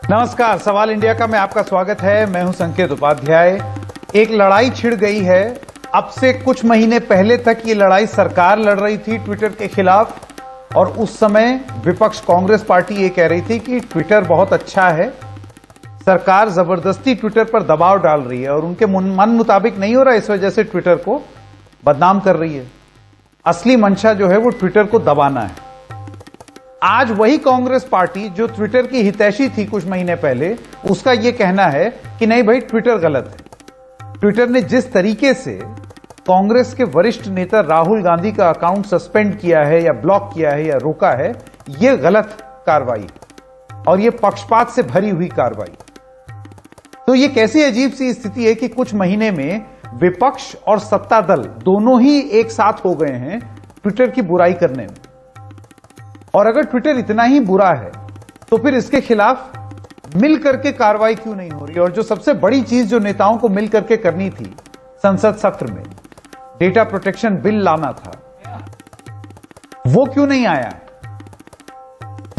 नमस्कार, सवाल इंडिया का में आपका स्वागत है। मैं हूं संकेत उपाध्याय। एक लड़ाई छिड़ गई है। अब से कुछ महीने पहले तक ये लड़ाई सरकार लड़ रही थी ट्विटर के खिलाफ, और उस समय विपक्ष कांग्रेस पार्टी ये कह रही थी कि ट्विटर बहुत अच्छा है, सरकार जबरदस्ती ट्विटर पर दबाव डाल रही है और उनके मन मुताबिक नहीं हो रहा, इस वजह से ट्विटर को बदनाम कर रही है। असली मंशा जो है वो ट्विटर को दबाना है। आज वही कांग्रेस पार्टी जो ट्विटर की हितैषी थी कुछ महीने पहले, उसका यह कहना है कि नहीं भाई, ट्विटर गलत है। ट्विटर ने जिस तरीके से कांग्रेस के वरिष्ठ नेता राहुल गांधी का अकाउंट सस्पेंड किया है या ब्लॉक किया है या रोका है, यह गलत कार्रवाई और यह पक्षपात से भरी हुई कार्रवाई। तो यह कैसी अजीब सी स्थिति है कि कुछ महीने में विपक्ष और सत्ता दल दोनों ही एक साथ हो गए हैं ट्विटर की बुराई करने में। और अगर ट्विटर इतना ही बुरा है तो फिर इसके खिलाफ मिलकर के कार्रवाई क्यों नहीं हो रही? और जो सबसे बड़ी चीज जो नेताओं को मिलकर के करनी थी संसद सत्र में, डेटा प्रोटेक्शन बिल लाना था, वो क्यों नहीं आया है?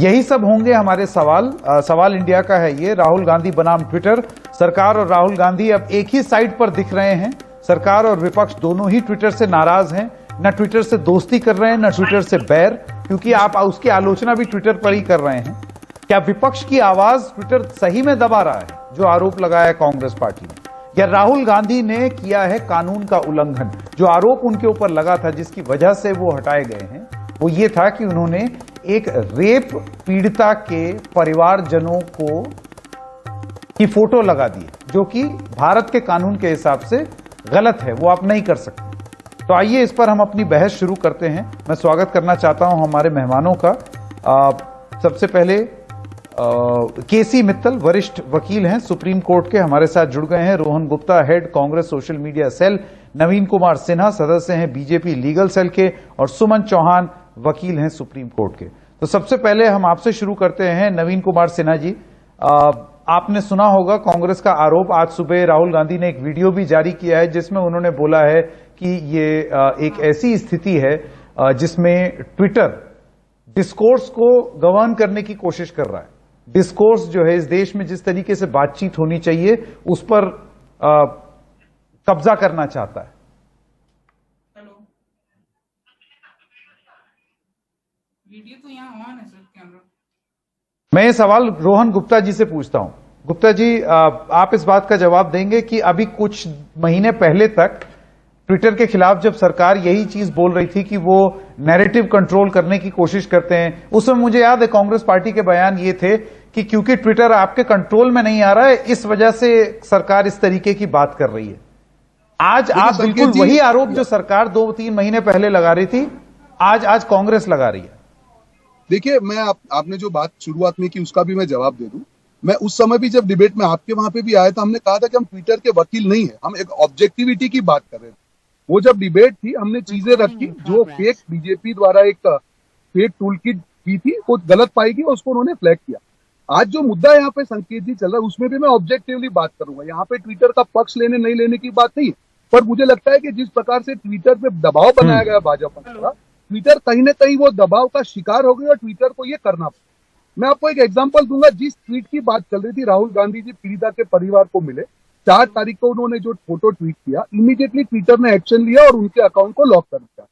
यही सब होंगे हमारे सवाल। सवाल इंडिया का है ये। राहुल गांधी बनाम ट्विटर। सरकार और राहुल गांधी अब एक ही साइड पर दिख रहे हैं। सरकार और विपक्ष दोनों ही ट्विटर से नाराज हैं, न ट्विटर से दोस्ती कर रहे हैं न ट्विटर से बैर, क्योंकि आप उसकी आलोचना भी ट्विटर पर ही कर रहे हैं। क्या विपक्ष की आवाज ट्विटर सही में दबा रहा है जो आरोप लगाया कांग्रेस पार्टी ने, या राहुल गांधी ने किया है कानून का उल्लंघन? जो आरोप उनके ऊपर लगा था, जिसकी वजह से वो हटाए गए हैं, वो ये था कि उन्होंने एक रेप पीड़िता के परिवारजनों को की फोटो लगा दी, जो कि भारत के कानून के हिसाब से गलत है, वो आप नहीं कर सकते। तो आइए इस पर हम अपनी बहस शुरू करते हैं। मैं स्वागत करना चाहता हूं हमारे मेहमानों का। सबसे पहले केसी मित्तल वरिष्ठ वकील हैं, सुप्रीम कोर्ट के, हमारे साथ जुड़ गए हैं। Rohan Gupta, head Congress social media cell. Naveen Kumar Sinha, सदस्य हैं बीजेपी लीगल सेल के। और सुमन चौहान, वकील हैं सुप्रीम कोर्ट के। तो सबसे पहले हम आपसे शुरू करते हैं। नवीन कुमार सिन्हा जी, आपने सुना होगा कांग्रेस का आरोप। आज सुबह राहुल गांधी ने एक वीडियो भी जारी किया है जिसमें उन्होंने बोला है कि ये एक ऐसी स्थिति है जिसमें ट्विटर डिस्कोर्स को गवर्न करने की कोशिश कर रहा है। डिस्कोर्स जो है इस देश में जिस तरीके से बातचीत होनी चाहिए उस पर कब्जा करना चाहता है। हेलो, वीडियो तो यहाँ ऑन है सर, कैमरा। मैं ये सवाल रोहन गुप्ता जी से पूछता हूं। गुप्ता जी, आप इस बात का जवाब देंगे कि अभी कुछ महीने पहले तक ट्विटर के खिलाफ जब सरकार यही चीज बोल रही थी कि वो नैरेटिव कंट्रोल करने की कोशिश करते हैं, उस समय मुझे याद है कांग्रेस पार्टी के बयान ये थे कि क्योंकि ट्विटर आपके कंट्रोल में नहीं आ रहा है, इस वजह से सरकार इस तरीके की बात कर रही है। आज आप बिल्कुल वही आरोप जो सरकार 2-3 महीने पहले लगा रही थी, आज कांग्रेस लगा रही है। देखिए, मैं आपने जो बात शुरुआत में की उसका भी मैं जवाब दे दूं। मैं उस समय भी जब डिबेट में आपके वहां पे भी आया था, हमने कहा था कि हम ट्विटर के वकील नहीं है, हम एक ऑब्जेक्टिविटी की बात कर रहे थे। वो जब डिबेट थी, हमने चीजें रखी जो फेक बीजेपी द्वारा एक फेक टूल किट की थी, वो गलत पाई गई और उसको उन्होंने फ्लैग किया। आज जो मुद्दा यहाँ पे संकेत जी चल रहा है उसमें भी मैं ऑब्जेक्टिवली बात करूंगा। यहाँ पे ट्विटर का पक्ष लेने नहीं लेने की बात नहीं, पर मुझे लगता है कि जिस प्रकार से ट्विटर पे दबाव बनाया गया भाजपा द्वारा, ट्विटर कहीं ना कहीं वो दबाव का शिकार हो गई और ट्विटर को ये करना पड़ा। मैं आपको एक एग्जांपल दूंगा। जिस ट्वीट की बात चल रही थी, राहुल गांधी जी पीड़िता के परिवार को मिले, 4 तारीख को उन्होंने जो फोटो ट्वीट किया, इमीडिएटली ट्विटर ने एक्शन लिया और उनके अकाउंट को लॉक कर दिया।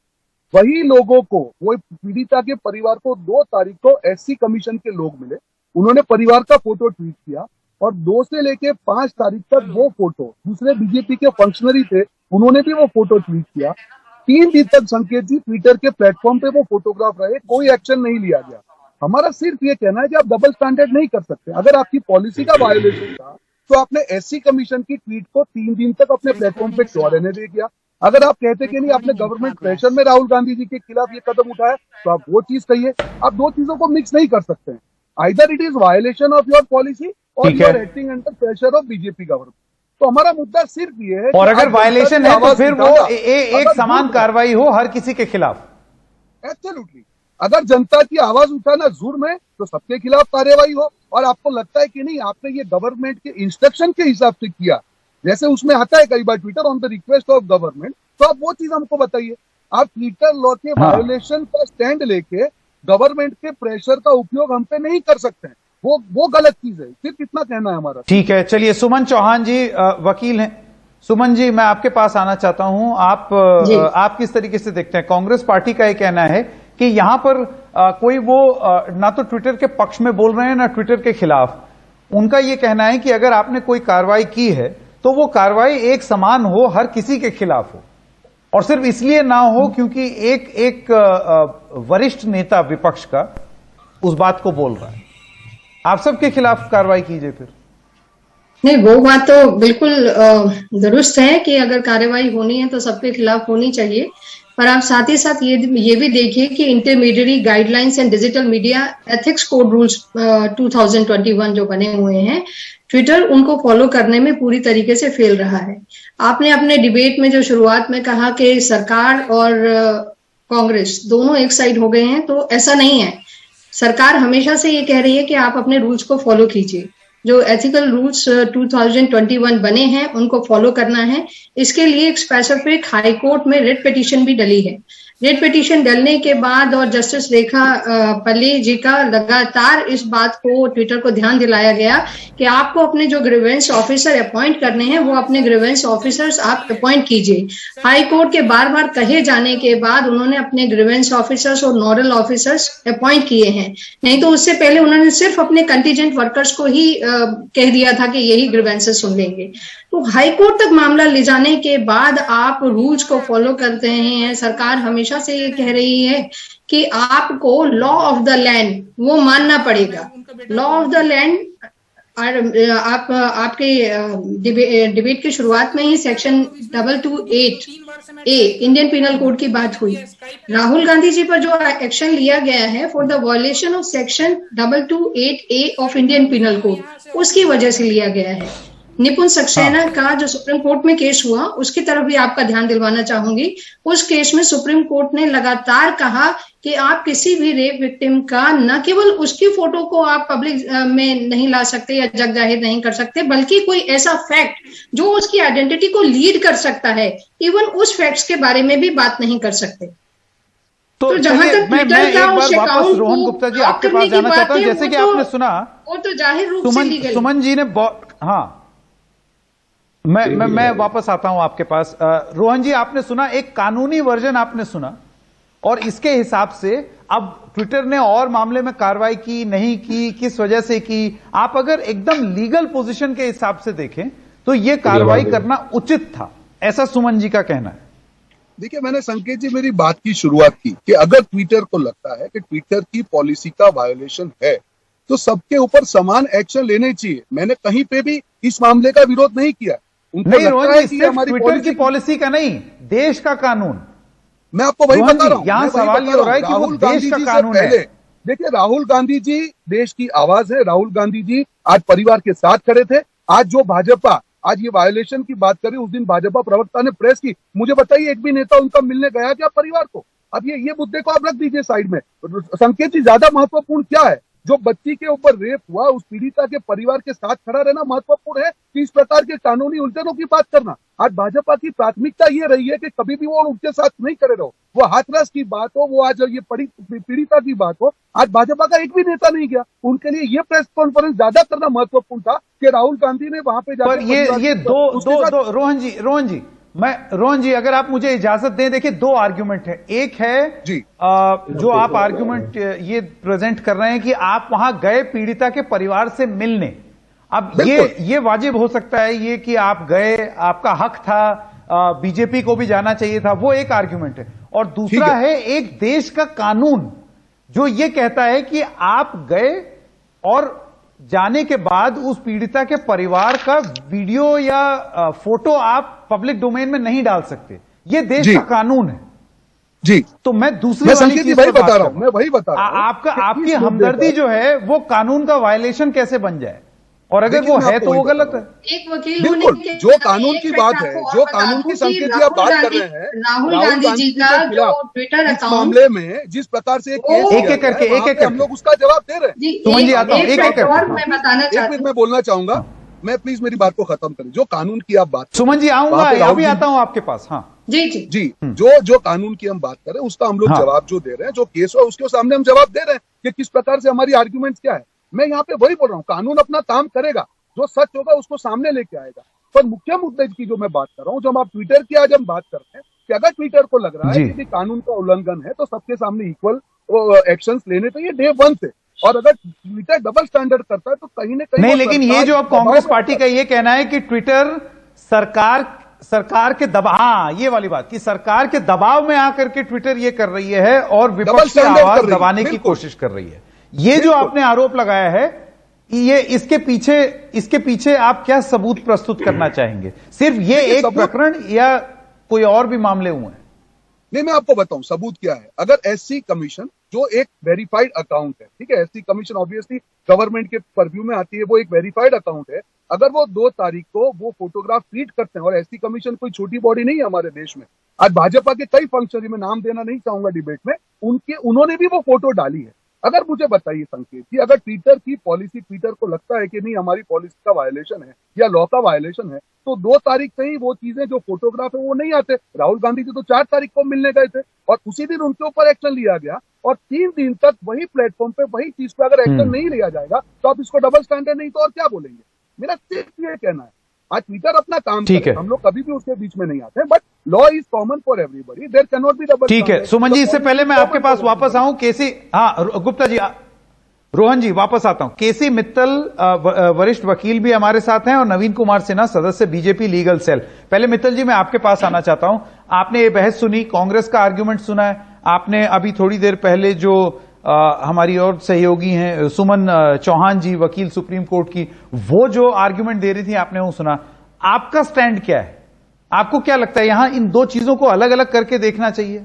वही लोगों को, वो पीड़िता के परिवार को 2 तारीख को एससी कमीशन के लोग मिले, उन्होंने परिवार का फोटो ट्वीट किया और 2 से लेके 5 तारीख तक वो फोटो, दूसरे बीजेपी के फंक्शनरी थे, उन्होंने भी वो फोटो ट्वीट किया। 3 दिन तक संकेत जी ट्विटर के प्लेटफॉर्म पे वो फोटोग्राफ रहे, कोई एक्शन नहीं लिया गया। हमारा सिर्फ ये कहना है कि आप डबल स्टैंडर्ड नहीं कर सकते। अगर आपकी पॉलिसी का वायोलेशन था तो आपने एससी कमीशन की ट्वीट को 3 दिन तक अपने प्लेटफॉर्म पे क्यों रहने दे दिया? अगर आप कहते कि नहीं, आपने गवर्नमेंट प्रेशर में राहुल गांधी जी के खिलाफ ये कदम उठाया, तो आप वो चीज कहिए। आप 2 चीजों को मिक्स नहीं कर सकते हैं। Either it is violation of your policy और you are acting under pressure of BJP government. तो हमारा मुद्दा सिर्फ ये है, और अगर वायलेशन है तो फिर वो एक समान कार्रवाई हो हर किसी के खिलाफ। एब्सोल्युटली। अगर जनता की आवाज उठाना जुर्म है तो सबके खिलाफ कार्रवाई हो। और आपको लगता है कि नहीं, आपने ये गवर्नमेंट के इंस्ट्रक्शन के हिसाब से किया, जैसे उसमें आता है कई बार Twitter on the request of government, तो आप वो चीज हमको बताइए। आप ट्विटर लॉ के वायोलेशन का स्टैंड लेके गवर्नमेंट के प्रेशर का उपयोग हम पे नहीं कर सकते हैं। वो गलत चीज है, सिर्फ इतना कहना है हमारा। ठीक है, चलिए सुमन चौहान जी वकील हैं। सुमन जी, मैं आपके पास आना चाहता हूं। आप किस तरीके से देखते हैं? कांग्रेस पार्टी का ये कहना है कि यहां पर कोई वो ना तो ट्विटर के पक्ष में बोल रहे हैं ना ट्विटर के खिलाफ। उनका ये कहना है कि अगर आपने कोई कार्रवाई की है तो वो कार्रवाई एक समान हो, हर किसी के खिलाफ हो, और सिर्फ इसलिए ना हो क्योंकि एक वरिष्ठ नेता विपक्ष का उस बात को बोल रहा है। आप सबके खिलाफ कार्रवाई कीजिए फिर। नहीं, वो बात तो बिल्कुल दुरुस्त है कि अगर कार्रवाई होनी है तो सबके खिलाफ होनी चाहिए, पर आप साथ ही साथ ये भी देखिए कि intermediate guidelines and digital media ethics code rules 2021 जो बने हुए हैं, ट्विटर उनको फॉलो करने में पूरी तरीके से फेल रहा है। आपने अपने डिबेट में जो शुरुआत में कहा कि सरकार और कांग्रेस दोनों एक साइड हो गए हैं, तो ऐसा नहीं है। सरकार हमेशा से ये कह रही है कि आप अपने रूल्स को फॉलो कीजिए। जो एथिकल रूल्स 2021 बने हैं उनको फॉलो करना है। इसके लिए एक स्पेसिफिक हाई कोर्ट में रिट पिटीशन भी डली है। रिट पिटीशन डलने के बाद और जस्टिस रेखा पल्ले जी का लगातार इस बात को ट्विटर को ध्यान दिलाया गया कि आपको अपने जो ग्रीवेंस ऑफिसर अपॉइंट करने हैं वो अपने ग्रीवेंस ऑफिसर्स आप अपॉइंट कीजिए। हाई कोर्ट के बार बार कहे जाने के बाद उन्होंने अपने ग्रीवेंस ऑफिसर्स और नोडल ऑफिसर्स अपॉइंट किए हैं, नहीं तो उससे पहले उन्होंने सिर्फ अपने कंटीजेंट वर्कर्स को ही कह दिया था कि यही ग्रीवेंसेस सुन लेंगे। तो हाई कोर्ट तक मामला ले जाने के बाद आप रूल्स को फॉलो करते हैं। सरकार हमेशा से ये कह रही है कि आपको लॉ ऑफ द लैंड वो मानना पड़ेगा। लॉ ऑफ द लैंड आपके डिबेट की शुरुआत में ही section 228A Indian penal code की बात हुई। राहुल गांधी जी पर जो एक्शन लिया गया है for the violation of section 228A of Indian penal code, उसकी वजह से लिया गया है। निपुण सक्सेना का जो सुप्रीम कोर्ट में केस हुआ उसकी तरफ भी आपका ध्यान दिलवाना चाहूंगी। उस केस में सुप्रीम कोर्ट ने लगातार कहा कि आप किसी भी रेप विक्टिम का न केवल उसकी फोटो को आप पब्लिक में नहीं ला सकते या जग जाहिर नहीं कर सकते, बल्कि कोई ऐसा फैक्ट जो उसकी आइडेंटिटी को लीड कर सकता है, इवन उस फैक्ट्स के बारे में भी बात नहीं कर सकते। तो जहां तक मैं ट्विटर एक का बार उस वापस अकाउंट रोहन को गुप्ता जी ब्लॉक आपके करने पास की जाना बात चाहता हूं। है, जैसे कि आपने सुना, वो तो जाहिर रूप से लीगल। सुमन जी ने हाँ, मैं वापस आता हूं आपके पास। रोहन जी, आपने सुना, एक कानूनी वर्जन आपने सुना, और इसके हिसाब से अब ट्विटर ने और मामले में कार्रवाई की नहीं की, किस वजह से की? आप अगर एकदम लीगल पोजीशन के हिसाब से देखें तो यह कार्रवाई करना उचित था, ऐसा सुमन जी का कहना है। देखिए, मैंने संकेत जी मेरी बात की शुरुआत की कि अगर ट्विटर को लगता है कि ट्विटर की पॉलिसी का वायोलेशन है तो सबके ऊपर समान एक्शन लेने चाहिए। मैंने कहीं पे भी इस मामले का विरोध नहीं किया। नहीं रोहन जी, सिर्फ ट्विटर की पॉलिसी का नहीं, देश का कानून। मैं आपको वही बता रहा हूं। यहां सवाल ये हो रहा है कि वो देश का कानून है। देखिए, राहुल गांधी जी देश की आवाज है। राहुल गांधी जी आज परिवार के साथ खड़े थे। आज जो भाजपा आज ये वायोलेशन की बात करी, उस दिन भाजपा प्रवक्ता ने प्रेस की। मुझे बताइए, एक भी नेता उनका मिलने गया क्या परिवार को? अब ये मुद्दे को आप रख दीजिए साइड में। संकेत जी, ज्यादा महत्वपूर्ण क्या है? जो बच्ची के ऊपर रेप हुआ, उस पीड़िता के परिवार के साथ खड़ा रहना महत्वपूर्ण है कि इस प्रकार के कानूनी उलझनों की बात करना? आज भाजपा की प्राथमिकता ये रही है कि कभी भी वो उनके साथ नहीं खड़े रहो। वो हाथरस की बात हो, वो आज ये पीड़िता की बात हो, आज भाजपा का एक भी नेता नहीं गया। उनके लिए ये प्रेस कॉन्फ्रेंस ज्यादा करना महत्वपूर्ण था कि राहुल गांधी ने वहां पे जाकर ये दो रोहन जी अगर आप मुझे इजाजत दें, देखिए दो आर्ग्यूमेंट है। एक है जी जो आप आर्ग्यूमेंट ये प्रेजेंट कर रहे हैं कि आप वहां गए पीड़िता के परिवार से मिलने। अब ये वाजिब हो सकता है ये कि आप गए, आपका हक था, बीजेपी को भी जाना चाहिए था, वो एक आर्ग्यूमेंट है। और दूसरा है एक देश का कानून जो ये कहता है कि आप गए और जाने के बाद उस पीड़िता के परिवार का वीडियो या फोटो आप पब्लिक डोमेन में नहीं डाल सकते। ये देश का कानून है जी। तो मैं दूसरी वाली चीज वही बता रहा हूं, मैं वही बता रहा हूं। आपकी हमदर्दी जो है वो कानून का वायलेशन कैसे बन जाए, और अगर वो है तो वो गलत है। एक वकील बिल्कुल, जो कानून की बात है, जो कानून की संकेत जी आप बात कर रहे हैं, राहुल गांधी जी का जो ट्विटर अकाउंट मामले में जिस प्रकार से एक करके हम लोग उसका जवाब दे रहे हैं। सुमन जी आता हूं, एक मैं बताना चाहती हूं, मैं बोलना चाहूंगा, मैं प्लीज मेरी बात को खत्म करें। जो कानून की आप बात, सुमन जी आऊंगा, अभी आता हूं आपके पास। हाँ जी, जो कानून की हम बात कर रहे हैं उसका हम लोग जवाब जो दे रहे हैं, जो केस है उसके सामने हम जवाब दे रहे हैं कि किस प्रकार से हमारी आर्ग्यूमेंट्स क्या है। मैं यहाँ पे वही बोल रहा हूँ, कानून अपना काम करेगा, जो सच होगा उसको सामने लेके आएगा। पर मुख्य मुद्दे की जो मैं बात कर रहा हूँ, जब आप ट्विटर की आज हम बात कर रहे हैं कि अगर ट्विटर को लग रहा है कि कानून का उल्लंघन है तो सबके सामने इक्वल एक्शंस लेने चाहिए डे वन से। और अगर ट्विटर डबल स्टैंडर्ड करता है तो कहीं ना कहीं नहीं, लेकिन ये जो अब कांग्रेस पार्टी का ये कहना है कि ट्विटर सरकार के दबाव, हाँ ये वाली बात कि सरकार के दबाव में आकर के ट्विटर ये कर रही है और विपक्ष की आवाज दबाने की कोशिश कर रही है, ये जो आपने आरोप लगाया है, ये इसके पीछे आप क्या सबूत प्रस्तुत करना चाहेंगे? सिर्फ ये एक प्रकरण या कोई और भी मामले हुए हैं? नहीं, मैं आपको बताऊं सबूत क्या है। अगर एससी कमीशन जो एक वेरीफाइड अकाउंट है, ठीक है, एससी कमीशन ऑब्वियसली गवर्नमेंट के परव्यू में आती है, वो एक वेरीफाइड अकाउंट है। अगर वो 2 तारीख को वो फोटोग्राफ ट्वीट करते हैं, और एससी कमीशन कोई छोटी बॉडी नहीं है हमारे देश में, आज भाजपा के कई फंक्शनरी में नाम देना नहीं चाहूंगा डिबेट में, उन्होंने भी वो फोटो डाली है। अगर मुझे बताइए संकेत कि अगर ट्विटर की पॉलिसी, ट्विटर को लगता है कि नहीं हमारी पॉलिसी का वायलेशन है या लॉ का वायलेशन है, तो 2 तारीख से ही वो चीजें जो फोटोग्राफ है वो नहीं आते। राहुल गांधी जी तो 4 तारीख को मिलने गए थे और उसी दिन उनके ऊपर एक्शन लिया गया, और 3 दिन तक वही प्लेटफॉर्म पे वही चीज पे अगर एक्शन नहीं लिया जाएगा तो आप इसको डबल स्टैंडर्ड नहीं तो और क्या बोलेंगे? मेरा सिर्फ ये कहना है, आज ट्विटर अपना काम करे, हम लोग कभी भी उसके बीच में नहीं आते, but law is common for everybody, there can not be double. ठीक है सुमन जी, इससे पहले मैं आपके पास वापस आऊं, केसी, हाँ गुप्ता जी, रोहन जी वापस आता हूं। केसी मित्तल वरिष्ठ वकील भी हमारे साथ हैं और नवीन कुमार सिन्हा सदस्य बीजेपी लीगल सेल। पहले मित्तल जी मैं आपके पास आना चाहता हूं, आपने ये बहस सुनी, कांग्रेस का आर्ग्यूमेंट सुना है, आपने अभी थोड़ी देर पहले जो हमारी और सहयोगी हैं सुमन चौहान जी, वकील सुप्रीम कोर्ट की, वो जो आर्ग्यूमेंट दे रही थी आपने वो सुना। आपका स्टैंड क्या है? आपको क्या लगता है यहां इन 2 चीजों को अलग अलग करके देखना चाहिए?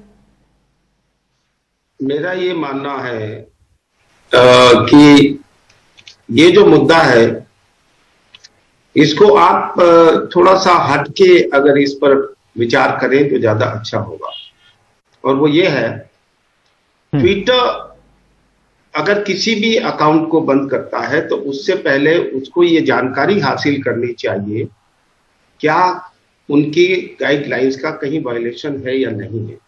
मेरा ये मानना है कि ये जो मुद्दा है इसको आप थोड़ा सा हटके अगर इस पर विचार करें तो ज्यादा अच्छा होगा। और वो ये है, ट्विटर अगर किसी भी अकाउंट को बंद करता है तो उससे पहले उसको ये जानकारी हासिल करनी चाहिए क्या उनकी गाइडलाइंस का कहीं वायलेशन है या नहीं है।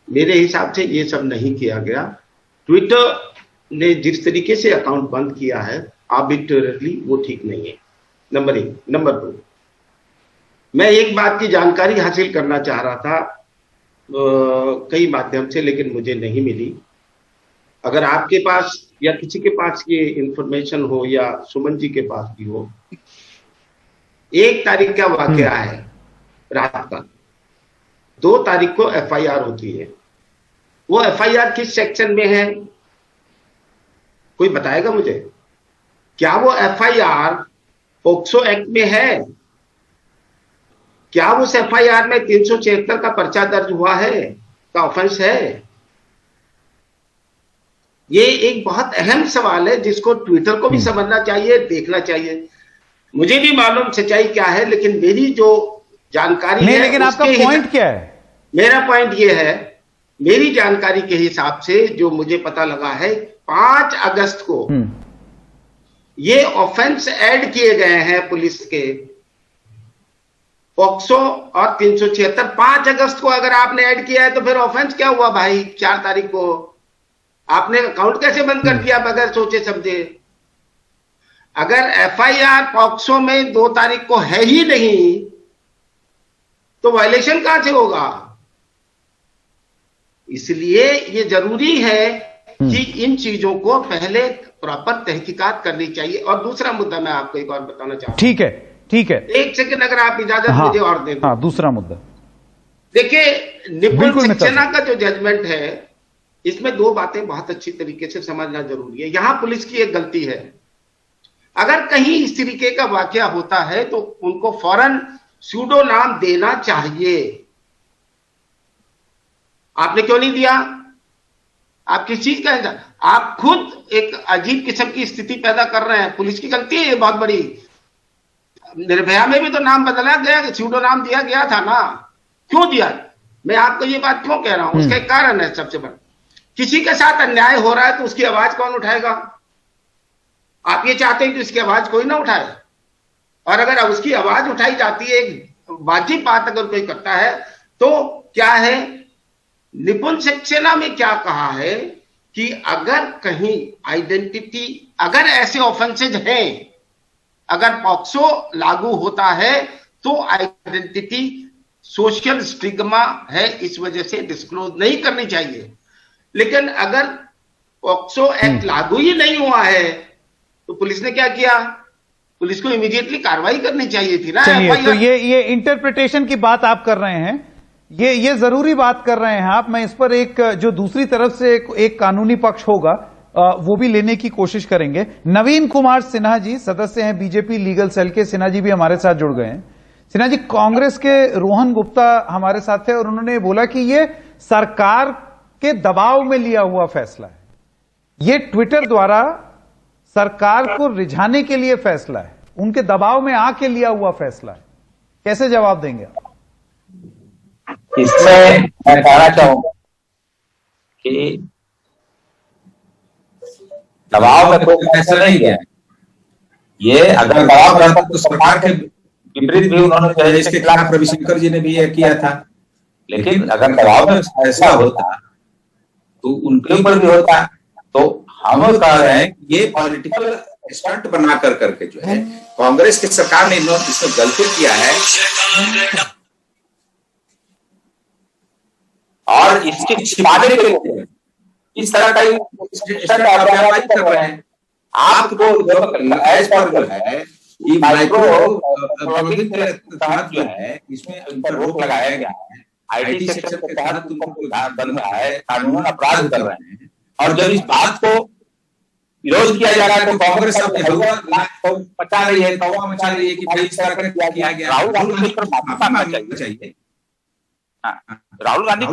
मेरे हिसाब से ये सब नहीं किया गया। ट्विटर ने जिस तरीके से अकाउंट बंद किया है आर्बिट्रेरली, वो ठीक नहीं है, नंबर 1। नंबर 2, मैं एक बात की जानकारी हासिल करना चाह रहा था कई माध्यम से, लेकिन मुझे नहीं मिली। अगर आपके पास या किसी के पास ये इंफॉर्मेशन हो या सुमन जी के पास भी हो, 1 तारीख का वाकया है रात का, 2 तारीख को एफआईआर होती है। वो एफआईआर किस सेक्शन में है कोई बताएगा मुझे? क्या वो एफआईआर पोक्सो एक्ट में है? क्या उस एफआईआर में 376 का पर्चा दर्ज हुआ है, का ऑफेंस है? ये एक बहुत अहम सवाल है जिसको ट्विटर को भी समझना चाहिए, देखना चाहिए। मुझे भी मालूम सच्चाई क्या है, लेकिन मेरी जो जानकारी है, लेकिन आपका पॉइंट क्या है? मेरा पॉइंट ये है, मेरी जानकारी के हिसाब से जो मुझे पता लगा है, 5 अगस्त को ये ऑफेंस ऐड किए गए हैं पुलिस के, पॉक्सो और 376। 5 अगस्त को अगर आपने ऐड किया है तो फिर ऑफेंस क्या हुआ भाई? 4 तारीख को आपने अकाउंट कैसे बंद कर दिया बगैर सोचे समझे? अगर एफआईआर पॉक्सो में 2 तारीख को है ही नहीं तो वायलेशन कहां से होगा? इसलिए ये जरूरी है कि इन चीजों को पहले प्रॉपर तहकीकात करनी चाहिए। और दूसरा मुद्दा मैं आपको एक और बताना चाहता हूं। ठीक है, ठीक है, 1 सेकंड अगर आप इजाजत मुझे और दे दो। हाँ, दूसरा मुद्दा देखिए, निपुण सक्सेना का जो जजमेंट है, इसमें 2 बातें बहुत अच्छी तरीके से समझना जरूरी है। यहां पुलिस की एक गलती है, अगर कहीं इस तरीके का वाकया होता है तो उनको फौरन सूडो नाम देना चाहिए। आपने क्यों नहीं दिया? आप किस चीज का, आप खुद एक अजीब किस्म की स्थिति पैदा कर रहे हैं। पुलिस की गलती है ये बहुत बड़ी। निर्भया में भी तो नाम बदला गया, सूडो नाम दिया गया था ना, क्यों दिया? मैं आपको ये बात क्यों कह रहा हूं, उसका एक कारण है सबसे बड़ा। किसी के साथ अन्याय हो रहा है तो उसकी आवाज कौन उठाएगा? आप ये चाहते हैं कि उसकी आवाज कोई ना उठाए, और अगर उसकी आवाज उठाई जाती है, एक वाजिब बात अगर कोई करता है, तो क्या है, निपुण सक्सेना में क्या कहा है कि अगर कहीं आइडेंटिटी, अगर ऐसे ऑफेंसेज हैं, अगर पॉक्सो लागू होता है तो आइडेंटिटी सोशल स्टिग्मा है, इस वजह से डिस्क्लोज नहीं करनी चाहिए। लेकिन अगर पॉक्सो एक्ट लागू ही नहीं हुआ है तो पुलिस ने क्या किया? पुलिस को इमीडिएटली कार्रवाई करनी चाहिए थी ना। चलिए, तो ये इंटरप्रिटेशन की बात आप कर रहे हैं, ये जरूरी बात कर रहे हैं आप। मैं इस पर एक जो दूसरी तरफ से एक कानूनी पक्ष होगा वो भी लेने की कोशिश करेंगे। नवीन कुमार सिन्हा जी सदस्य हैं बीजेपी लीगल सेल के। सिन्हा जी भी हमारे साथ जुड़ गए हैं। सिन्हा जी, कांग्रेस के रोहन गुप्ता हमारे साथ थे और उन्होंने बोला कि ये सरकार के दबाव में लिया हुआ फैसला है, ये ट्विटर द्वारा सरकार को रिझाने के लिए फैसला है, उनके दबाव में आके लिया हुआ फैसला है। कैसे जवाब देंगे आप? इसमें मैं कहना चाहूंगा कि दबाव में कोई फैसला नहीं लिया। ये अगर दबाव रहता तो सरकार के विपरीत भी उन्होंने इसके खिलाफ रविशंकर जी ने भी यह किया था। लेकिन अगर दबाव में ऐसा होता तो उनके ऊपर भी होता। तो हम कह रहे हैं कि ये पॉलिटिकल स्टंट बना कर करके जो है कांग्रेस की सरकार ने इसमें गलती किया है और इसके छिपाने के लिए इस तरह का स्टंट आप कर रहे हैं। आपको एज पॉसिबल है कि माइक्रो के तहत जो है इसमें इन पर रोक लगाया गया है। आईटी सेक्शन के तहत उनको बन रहा है, कानूनन अपराध कर रहे हैं। और जब इस बात को विरोध किया जा रहा है तो कांग्रेस मचा रही है, कौवा मचा रही है कि भाई इस तरह का किया गया। राहुल गांधी को माफी मांगना चाहिए। राहुल गांधी को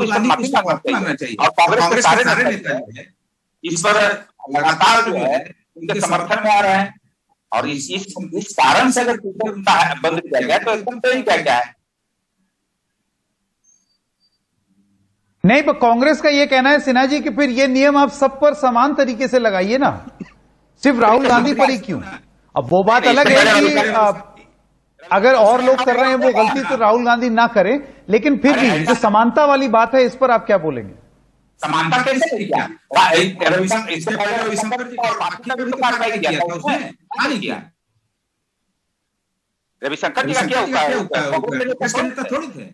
माफी मांगना चाहिए। और कांग्रेस के सारे नेता इस पर लगातार जो है उनके समर्थन में आ रहे हैं। और इस कारण से अगर ट्विटर बंद किया गया तो एकदम सही क्या है। नहीं, पर कांग्रेस का यह कहना है सिन्हा जी कि फिर ये नियम आप सब पर समान तरीके से लगाइए ना, सिर्फ राहुल गांधी पर ही क्यों? अब वो बात अलग है कि अगर और लोग कर रहे हैं वो गलती तो राहुल गांधी ना करें, लेकिन फिर भी जो समानता वाली बात है इस पर आप क्या बोलेंगे? समानता कैसे किया? इससे पहले रविशंकर जी और बाकी ने भी कार्रवाई किया था, उसने नहीं किया। रविशंकर जी का क्या होता थोड़ी थे,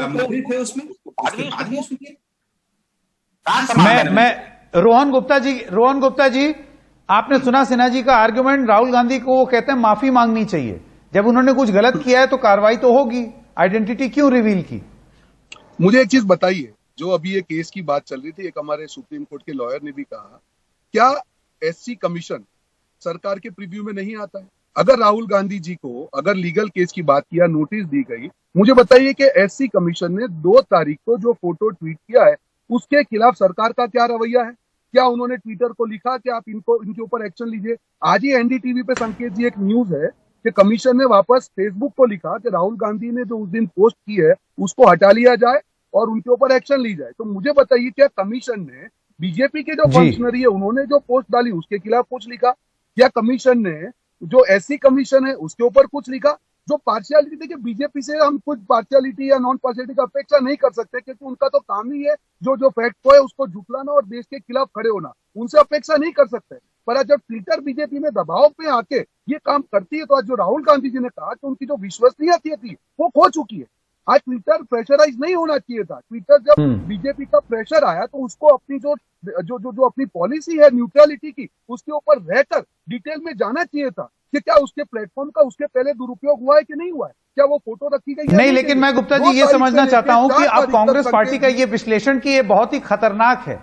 मंत्री थे उसमें। मैं रोहन गुप्ता जी आपने सुना सिन्हा जी का आर्गुमेंट। राहुल गांधी को वो कहते हैं माफी मांगनी चाहिए, जब उन्होंने कुछ गलत किया है तो कार्रवाई तो होगी, आइडेंटिटी क्यों रिवील की? मुझे एक चीज बताइए, जो अभी ये केस की बात चल रही थी, एक हमारे सुप्रीम कोर्ट के लॉयर ने भी कहा, क्या एससी कमीशन सरकार के प्रीव्यू में नहीं आता है? अगर राहुल गांधी जी को अगर लीगल केस की बात किया, नोटिस दी गई, मुझे बताइए कि एससी कमीशन ने 2 तारीख को जो फोटो ट्वीट किया है उसके खिलाफ सरकार का क्या रवैया है? क्या उन्होंने ट्विटर को लिखा कि आप इनके ऊपर एक्शन लीजिए? आज ही एनडीटीवी पे संकेत जी एक न्यूज है कि कमीशन ने वापस फेसबुक को लिखा कि राहुल गांधी ने जो उस दिन पोस्ट की है उसको हटा लिया जाए और उनके ऊपर एक्शन ली जाए। तो मुझे बताइए, क्या कमीशन ने बीजेपी के जो फंक्शनरी है उन्होंने जो पोस्ट डाली उसके खिलाफ कुछ लिखा? क्या कमीशन ने जो एससी कमीशन है उसके ऊपर कुछ लिखा? जो पार्शियलिटी, देखिए बीजेपी से हम कुछ पार्शियलिटी या नॉन पार्शियलिटी का अपेक्षा नहीं कर सकते, क्योंकि उनका तो काम ही है जो फैक्ट को है उसको झुठलाना और देश के खिलाफ खड़े होना, उनसे अपेक्षा नहीं कर सकते। पर जब ट्विटर बीजेपी में दबाव पे आके ये काम करती है तो आज जो राहुल गांधी जी ने कहा कि उनकी जो विश्वसनीयता थी वो खो चुकी है। आज ट्विटर प्रेशराइज नहीं होना चाहिए था। ट्विटर जब बीजेपी का प्रेशर आया तो उसको अपनी जो अपनी पॉलिसी है न्यूट्रलिटी की, उसके ऊपर रहकर डिटेल में जाना चाहिए था कि क्या उसके प्लेटफॉर्म का उसके पहले दुरुपयोग हुआ है कि नहीं हुआ है, क्या वो फोटो रखी गई है नहीं। लेकिन मैं गुप्ता जी ये समझना चाहता हूं कि अब कांग्रेस पार्टी का ये विश्लेषण कि ये बहुत ही खतरनाक है।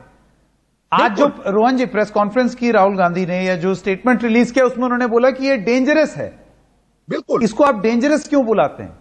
आज जो रोहन जी प्रेस कॉन्फ्रेंस की राहुल गांधी ने या जो स्टेटमेंट रिलीज किया उसमें उन्होंने बोला कि ये डेंजरस है। बिल्कुल, इसको आप डेंजरस क्यों बुलाते हैं?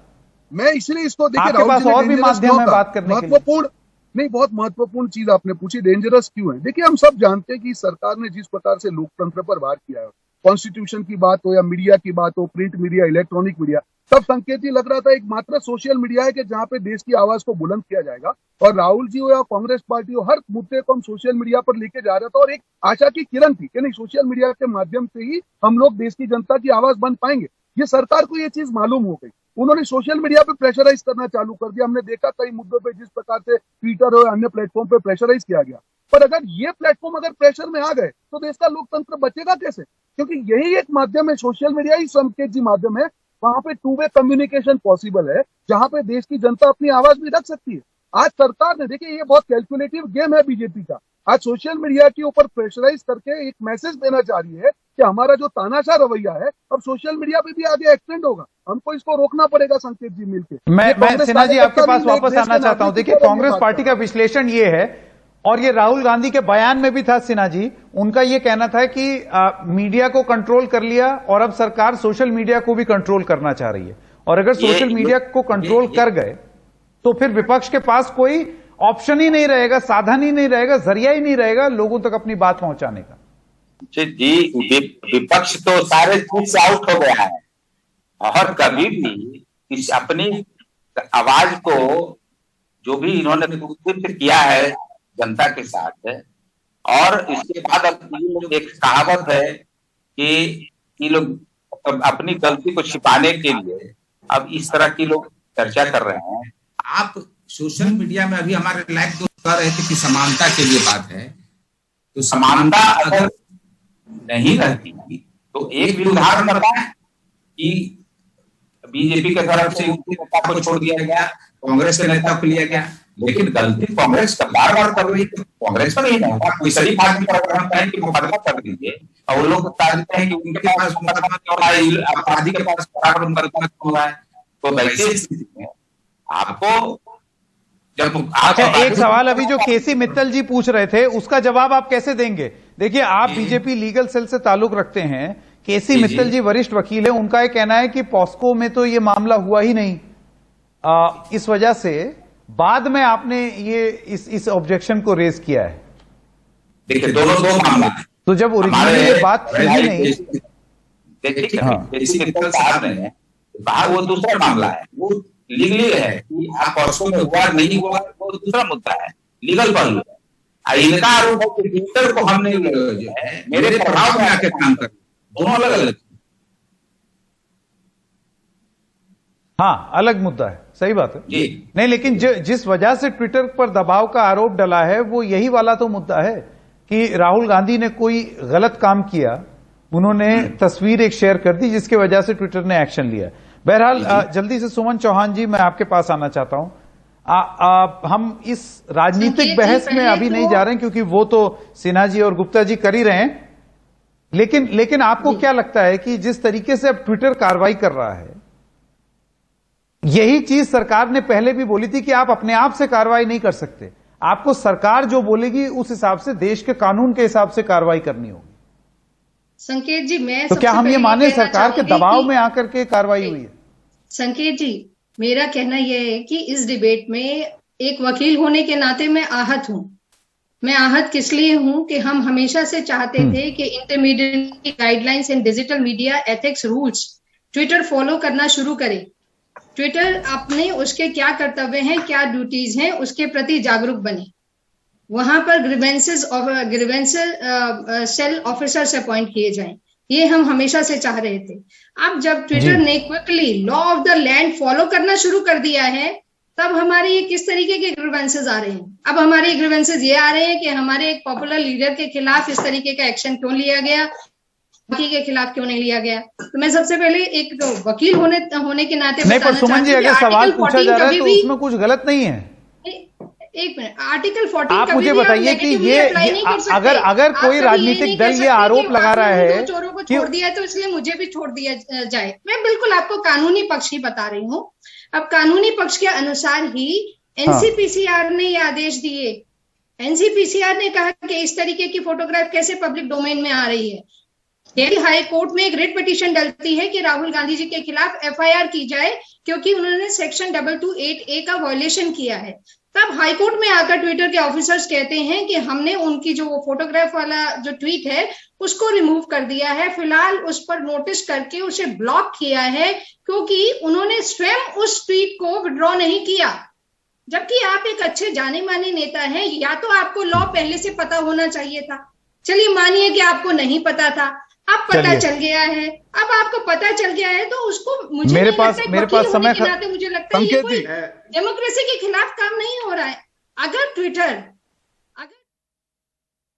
मैं इसलिए इसको देखिए, आपके पास और भी माध्यम है बात करने के लिए। महत्वपूर्ण नहीं, बहुत महत्वपूर्ण चीज आपने पूछी, डेंजरस क्यों है। देखिए, हम सब जानते हैं कि सरकार ने जिस प्रकार से लोकतंत्र पर वार किया है, कॉन्स्टिट्यूशन की बात हो या मीडिया की बात हो, प्रिंट मीडिया, इलेक्ट्रॉनिक मीडिया, सब संकेत ही लग रहा था एक मात्र सोशल मीडिया है कि जहां पे देश की आवाज को बुलंद किया जाएगा। और राहुल जी हो या कांग्रेस पार्टी हो, हर मुद्दे को हम सोशल मीडिया पर लेके जा रहा था और एक आशा की किरण थी कि नहीं, सोशल मीडिया के माध्यम से ही हम लोग देश की जनता की आवाज बन पाएंगे। ये सरकार को ये चीज मालूम हो गई। उन्होंने सोशल मीडिया पे प्रेशराइज करना चालू कर दिया। हमने देखा कई मुद्दों पे जिस प्रकार से ट्विटर और अन्य प्लेटफॉर्म पे प्रेशराइज किया गया। पर अगर ये प्लेटफॉर्म अगर प्रेशर में आ गए तो देश का लोकतंत्र बचेगा कैसे? क्योंकि यही एक माध्यम है, सोशल मीडिया ही संकेत जी माध्यम है, वहां पे टू वे कम्युनिकेशन पॉसिबल है, जहां पे देश की जनता अपनी आवाज भी रख सकती है। आज सरकार ने, देखिए ये बहुत कैलकुलेटिव गेम है बीजेपी का, आज सोशल मीडिया के ऊपर प्रेशराइज करके एक मैसेज देना चाह रही है कि हमारा जो तानाशाह रवैया है अब सोशल मीडिया पे भी आगे एक्सटेंड होगा, हमको इसको रोकना पड़ेगा। संकेत जी मिलकर मैं सिन्हा जी आपके पास वापस आना चाहता हूं। देखिए कांग्रेस पार्टी का विश्लेषण ये है, और ये राहुल गांधी के बयान में भी था सिन्हा जी, उनका ये कहना था कि मीडिया को कंट्रोल कर लिया और अब सरकार सोशल मीडिया को भी कंट्रोल करना चाह रही है, और अगर सोशल मीडिया को कंट्रोल कर गए तो फिर विपक्ष के पास कोई ऑप्शन ही नहीं रहेगा, साधन ही नहीं रहेगा, जरिया ही नहीं रहेगा लोगों तक अपनी बात पहुंचाने का। जी, विपक्ष तो सारे चीज से आउट हो गया है, और कभी भी इस अपनी आवाज को जो भी इन्होंने किया है जनता के साथ, और इसके बाद अब एक कहावत है कि ये लोग अपनी गलती को छिपाने के लिए अब इस तरह की लोग चर्चा कर रहे हैं। आप सोशल मीडिया में अभी हमारे लाइव दोस्त कह रहे थे कि समानता के लिए बात है, तो समानता अगर नहीं रहती तो एक भी उदाहरण बताएं कि बीजेपी के तरफ से नेता को छोड़ दिया गया, कांग्रेस के नेता को लिया गया, लेकिन गलती कांग्रेस का बार बार कर रही है, कांग्रेस का नहीं होगा। कोई सही आदमी का कहें कि मुकदमा कर दीजिए, और वो लोग कहते हैं कि उनके पास मुकदमा क्यों रहा है, अपराधी के पास मुकदमा क्यों रहा है। तो वैसे स्थिति में आपको जब अच्छा, एक सवाल अभी जो केसी मित्तल जी पूछ रहे थे उसका जवाब आप कैसे देंगे? देखिए आप बीजेपी लीगल सेल से ताल्लुक रखते हैं, केसी मित्तल जी वरिष्ठ वकील है, उनका यह कहना है कि पॉस्को में तो ये मामला हुआ ही नहीं, इस वजह से बाद में आपने ये इस ऑब्जेक्शन को रेज किया है। देखिए दोनों दो मामला है, तो जब ओरिजिनली ये बात थी ही नहीं, देखिए केसी मित्तल साहब ने कहा वो दूसरा मामला है, वो लीगली है कि आप पॉस्को में हुआ नहीं हुआ वो दूसरा मुद्दा है, लीगल पहलू है। इनका आरोप है कि ट्विटर को हमने जो है मेरे प्रभाव में आके काम कर, दोनों अलग अलग। हाँ अलग मुद्दा है, सही बात है जी। नहीं, लेकिन जिस वजह से ट्विटर पर दबाव का आरोप डला है वो यही वाला तो मुद्दा है कि राहुल गांधी ने कोई गलत काम किया, उन्होंने तस्वीर एक शेयर कर दी जिसकी वजह से ट्विटर ने एक्शन लिया। बहरहाल जल्दी से सुमन चौहान जी मैं आपके पास आना चाहता हूं। हम इस राजनीतिक बहस में अभी नहीं जा रहे हैं क्योंकि वो तो सिन्हा जी और गुप्ता जी कर ही रहे हैं, लेकिन आपको क्या लगता है कि जिस तरीके से अब ट्विटर कार्रवाई कर रहा है, यही चीज सरकार ने पहले भी बोली थी कि आप अपने आप से कार्रवाई नहीं कर सकते, आपको सरकार जो बोलेगी उस हिसाब से देश के कानून के हिसाब से कार्रवाई करनी होगी। संकेत जी मैं तो क्या हम ये माने सरकार के दबाव में आकर के कार्रवाई हुई है? संकेत जी मेरा कहना यह है कि इस डिबेट में एक वकील होने के नाते मैं आहत हूं। मैं आहत किस लिए हूं कि हम हमेशा से चाहते थे कि intermediate guidelines and digital media ethics rules Twitter follow करना शुरू करे। ट्विटर अपने उसके क्या कर्तव्य हैं, क्या ड्यूटीज हैं, उसके प्रति जागरूक बने। वहां पर ग्रीवेंसेस सेल ऑफिसर्स अपॉइंट किए जाएं, ये हम हमेशा से चाह रहे थे। अब जब ट्विटर ने quickly law of the land follow करना शुरू कर दिया है, तब हमारे ये किस तरीके के ग्रीवेंसेस आ रहे हैं? अब हमारे ग्रीवेंसेस ये आ रहे हैं कि हमारे एक पॉपुलर लीडर के खिलाफ इस तरीके का एक्शन क्यों लिया गया, बाकी के खिलाफ क्यों नहीं लिया गया। तो मैं सबसे पहले एक वकील होने के नाते नहीं, पर सुमन जी अगर सवाल पूछा जा रहा है तो उसमें कुछ गलत नहीं है। एक मिनट, आर्टिकल 14 आप मुझे बताइए कि ये अगर कोई राजनीतिक दल ये आरोप लगा रहा है चोरों को छोड़ दिया तो इसलिए मुझे भी छोड़ दिया जाए। मैं बिल्कुल आपको कानूनी पक्ष ही बता रही हूँ। अब कानूनी पक्ष के अनुसार ही एनसीपीसीआर ने ये आदेश दिए। एनसीपीसीआर ने कहा कि इस तरीके की फोटोग्राफ कैसे पब्लिक डोमेन में आ रही है। दिल्ली हाई कोर्ट में एक रिट पिटीशन डलती है कि राहुल गांधी जी के खिलाफ एफआईआर की जाए क्योंकि उन्होंने सेक्शन 228A का वायलेशन किया है। तब हाईकोर्ट में आकर ट्विटर के ऑफिसर्स कहते हैं कि हमने उनकी जो फोटोग्राफ वाला जो ट्वीट है उसको रिमूव कर दिया है, फिलहाल उस पर नोटिस करके उसे ब्लॉक किया है क्योंकि उन्होंने स्वयं उस ट्वीट को विड्रॉ नहीं किया। जबकि आप एक अच्छे जाने माने नेता हैं, या तो आपको लॉ पहले से पता होना चाहिए था। चलिए मानिए कि आपको नहीं पता था, अब पता चलिए। चल गया है, अब आपको पता चल गया है तो उसको मुझे मेरे नहीं पास- लगता, एक मेरे वकील पास होने समय के नाते मुझे लगता है ये संकेत कोई जी, डेमोक्रेसी के खिलाफ काम नहीं हो रहा है। अगर ट्विटर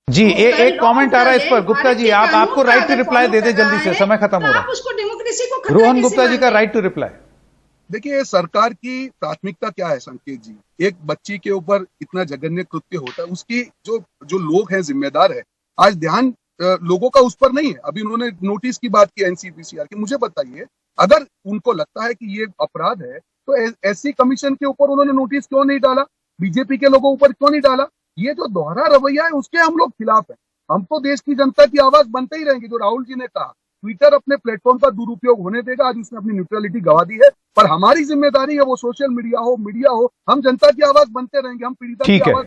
जी एक कमेंट आ रहा है इस पर। गुप्ता जी आप आपको राइट टू रिप्लाई दे दे जल्दी से, समय खत्म हो रहा आप उसको डेमोक्रेसी को है। खतरा रोहन कैसे गुप्ता जी का मानते हैं? Right to reply. देखिए सरकार की प्राथमिकता क्या है संकेत जी, एक बच्ची के ऊपर इतना जघन्य कृत्य होता है, उसकी जो लोग हैं जिम्मेदार है, आज ध्यान लोगों का उस पर नहीं है। अभी उन्होंने नोटिस की बात की एनसीपीसीआर की, मुझे बताइए अगर उनको लगता है कि ये अपराध है तो एससी कमीशन के ऊपर उन्होंने नोटिस क्यों नहीं डाला, बीजेपी के लोगों ऊपर क्यों नहीं डाला? ये जो दोहरा रवैया है उसके हम लोग खिलाफ है। हम तो देश की जनता की आवाज बनते ही रहेंगे। जो राहुल जी ने कहा ट्विटर अपने प्लेटफॉर्म का दुरुपयोग होने देगा, आज उसने अपनी न्यूट्रलिटी गवा दी है, पर हमारी जिम्मेदारी है वो सोशल मीडिया हो, मीडिया हो, हम जनता की आवाज बनते रहेंगे, हम पीड़िता की ठीक है। आवाज